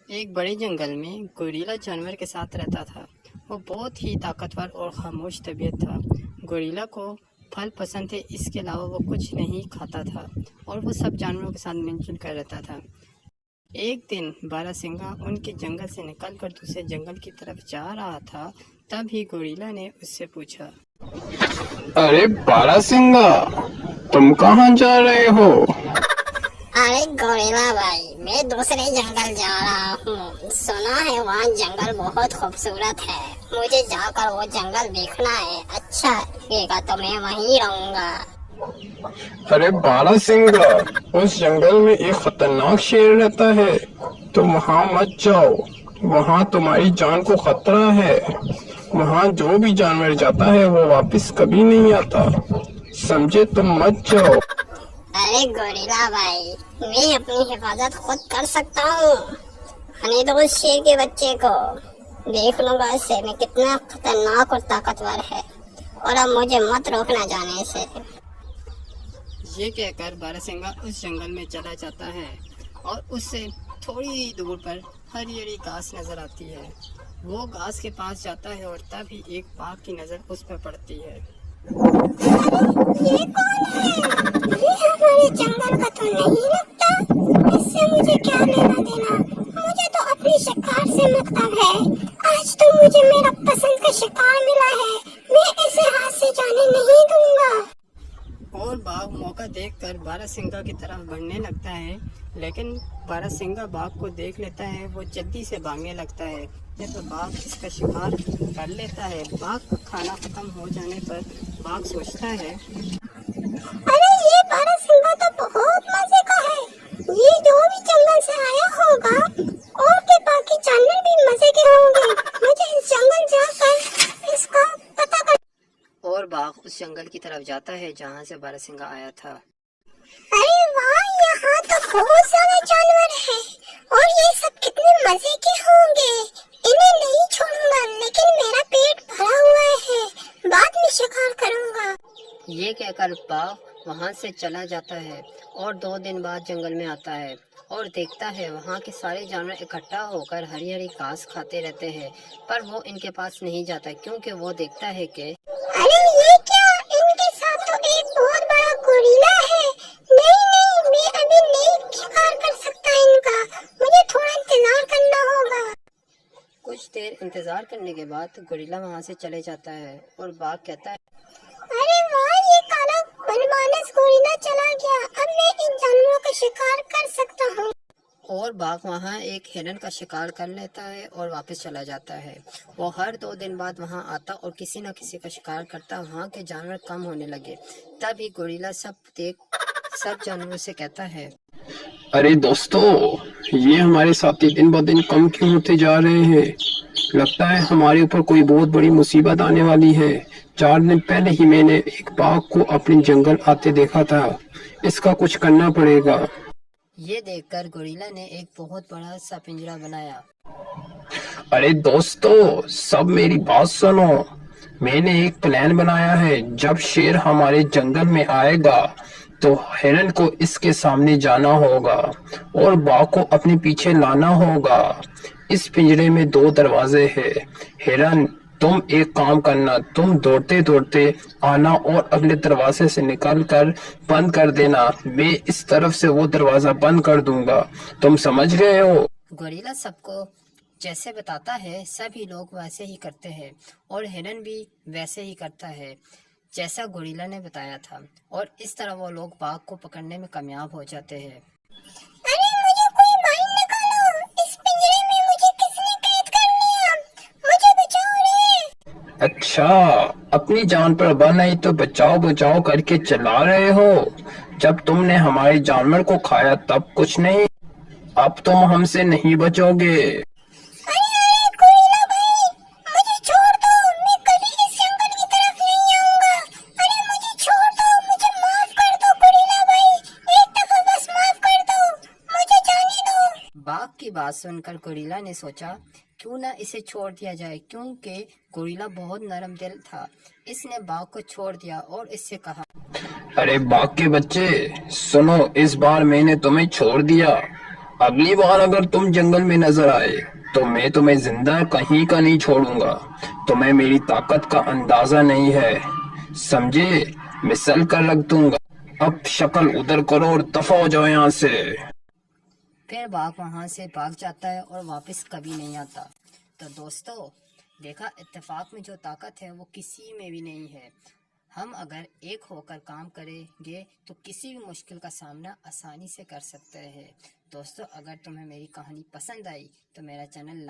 एक बड़े जंगल में गोरिल्ला जानवर के साथ रहता था। वो बहुत ही ताकतवर और खामोश तबीयत था। गोरिल्ला को फल पसंद थे, इसके अलावा वो कुछ नहीं खाता था और वो सब जानवरों के साथ मिलजुल कर रहता था। एक दिन बारहसिंगा उनके जंगल से निकलकर दूसरे जंगल की तरफ जा रहा था। तभी गोरिल्ला ने उससे पूछा, अरे बारहसिंगा, तुम कहाँ जा रहे हो? अरे गोरिल्ला भाई, मैं दूसरे जंगल जा रहा हूँ। सुना है वहाँ जंगल बहुत खूबसूरत है। मुझे जाकर वो जंगल देखना है। अच्छा लगेगा तो मैं वहीं रहूँगा। अरे बारहसिंगा, उस जंगल में एक खतरनाक शेर रहता है, तुम वहाँ मत जाओ। वहाँ तुम्हारी जान को खतरा है। वहाँ जो भी जानवर जाता है वो वापस कभी नहीं आता, समझे? तुम मत जाओ। अरे गोरिल्ला भाई, मैं अपनी हिफाजत खुद कर सकता हूँ। आने दो उस शेर के बच्चे को, देख लूंगा इससे मैं कितना खतरनाक और ताकतवर है। और अब मुझे मत रोकना जाने से। ये कहकर बारहसिंगा उस जंगल में चला जाता है और उससे थोड़ी दूर पर हरी हरी घास नजर आती है। वो घास के पास जाता है और तभी एक बाघ की नजर उस पर पड़ती है। ये कौन है? ये हमारे जंगल का तो नहीं लगता। इससे मुझे क्या लेना देना? मुझे तो अपनी शिकार से मतलब है। आज तो मुझे मेरा पसंद का शिकार मिला है। मैं इसे हाथ से जाने नहीं दूंगा। और बाघ मौका देखकर बारहसिंगा की तरफ बढ़ने लगता है, लेकिन बारहसिंगा बाघ को देख लेता है। वो जल्दी से भागने लगता है। जब बाघ इसका शिकार कर लेता है, बाघ का खाना खत्म हो जाने पर बाघ सोचता है, अरे ये बारहसिंगा तो बहुत मजे का है। ये जो भी जंगल से आया होगा और के बाकी जानवर भी मजे के होंगे। मुझे इस जंगल जाकर इसका पता कर। और बाघ उस जंगल की तरफ जाता है जहाँ से बारहसिंगा आया था। अरे वाह, यहाँ तो बहुत ज्यादा जानवर है और ये सब कितने मजे के होंगे। इन्हें नहीं छोड़ूंगा, लेकिन मेरा पेट भरा हुआ है। बाद में शिकार करूंगा। ये कहकर बाघ वहाँ से चला जाता है और 2 दिन बाद जंगल में आता है और देखता है वहाँ के सारे जानवर इकट्ठा होकर हरी हरी घास खाते रहते हैं। पर वो इनके पास नहीं जाता क्योंकि वो देखता है कि अरे ये क्या? इनके साथ तो एक बहुत बड़ा गोरिल्ला है। नहीं नहीं, मैं अभी नहीं शिकार कर सकता इनका। मुझे थोड़ा इंतजार करना होगा। कुछ देर इंतजार करने के बाद गोरिल्ला वहाँ से चले जाता है और बाघ कहता है, अरे वाह, ये काला मनमानस गोरिल्ला चला गया। अब मैं इन जानवरों का शिकार कर सकता हूँ। और बाघ वहाँ एक हिरन का शिकार कर लेता है और वापस चला जाता है। वो हर 2 दिन बाद वहाँ आता और किसी न किसी का शिकार करता। वहाँ के जानवर कम होने लगे। तभी गोरिल्ला सब जानवरों से कहता है, अरे दोस्तों, ये हमारे साथी दिन ब दिन कम क्यों होते जा रहे हैं? लगता है हमारे ऊपर कोई बहुत बड़ी मुसीबत आने वाली है। 4 दिन पहले ही मैंने एक बाघ को अपने जंगल आते देखा था। इसका कुछ करना पड़ेगा। ये देखकर गोरिल्ला ने एक बहुत बड़ा सा पिंजरा बनाया। अरे दोस्तों, सब मेरी बात सुनो। मैंने एक प्लान बनाया है। जब शेर हमारे जंगल में आएगा तो हिरन को इसके सामने जाना होगा और बाघ को अपने पीछे लाना होगा। इस पिंजरे में 2 दरवाजे हैं। हिरन, तुम एक काम करना, तुम दौड़ते दौड़ते आना और अगले दरवाजे से निकल कर बंद कर देना। मैं इस तरफ से वो दरवाजा बंद कर दूंगा। तुम समझ गए हो? गोरिल्ला सबको जैसे बताता है सभी लोग वैसे ही करते हैं और हिरन भी वैसे ही करता है जैसा गोरिल्ला ने बताया था। और इस तरह वो लोग बाघ को पकड़ने में कामयाब हो जाते हैं। अरे मुझे कोई बाहर निकालो। इस पिंजरे में मुझे किसने कैद कर लिया? मुझे बचाओ रे। अच्छा, अपनी जान पर बन आई तो बचाओ बचाओ करके चला रहे हो। जब तुमने हमारे जानवर को खाया तब कुछ नहीं, अब तुम हमसे नहीं बचोगे। अरे गोरिल्ला भाई, मुझे छोड़ दो। मैं कभी इस जंगल की तरफ नहीं आऊंगा। अरे मुझे छोड़ दो, मुझे माफ कर दो गोरिल्ला भाई। एक दफा बस माफ कर दो, मुझे जाने दो। बाघ की बात सुनकर गोरिल्ला ने सोचा क्यों ना इसे छोड़ दिया जाए, क्योंकि गोरिल्ला बहुत नरम दिल था। इसने बाघ को छोड़ दिया और इससे कहा, अरे बाघ के बच्चे सुनो, इस बार मैंने तुम्हें छोड़ दिया अगली बार अगर तुम जंगल में नजर आए तो मैं तुम्हें जिंदा कहीं का नहीं छोड़ूंगा। तुम्हें मेरी ताकत का अंदाजा नहीं है, समझे? मिसल कर रख दूंगा। अब शक्ल उधर करो और दफा हो जाओ यहाँ से। फिर बाघ वहां से भाग जाता है और वापस कभी नहीं आता। तो दोस्तों, देखा, इत्तेफाक में जो ताकत है वो किसी में भी नहीं है। हम अगर एक होकर काम करेंगे तो किसी भी मुश्किल का सामना आसानी से कर सकते हैं। दोस्तों, अगर तुम्हें मेरी कहानी पसंद आई तो मेरा चैनल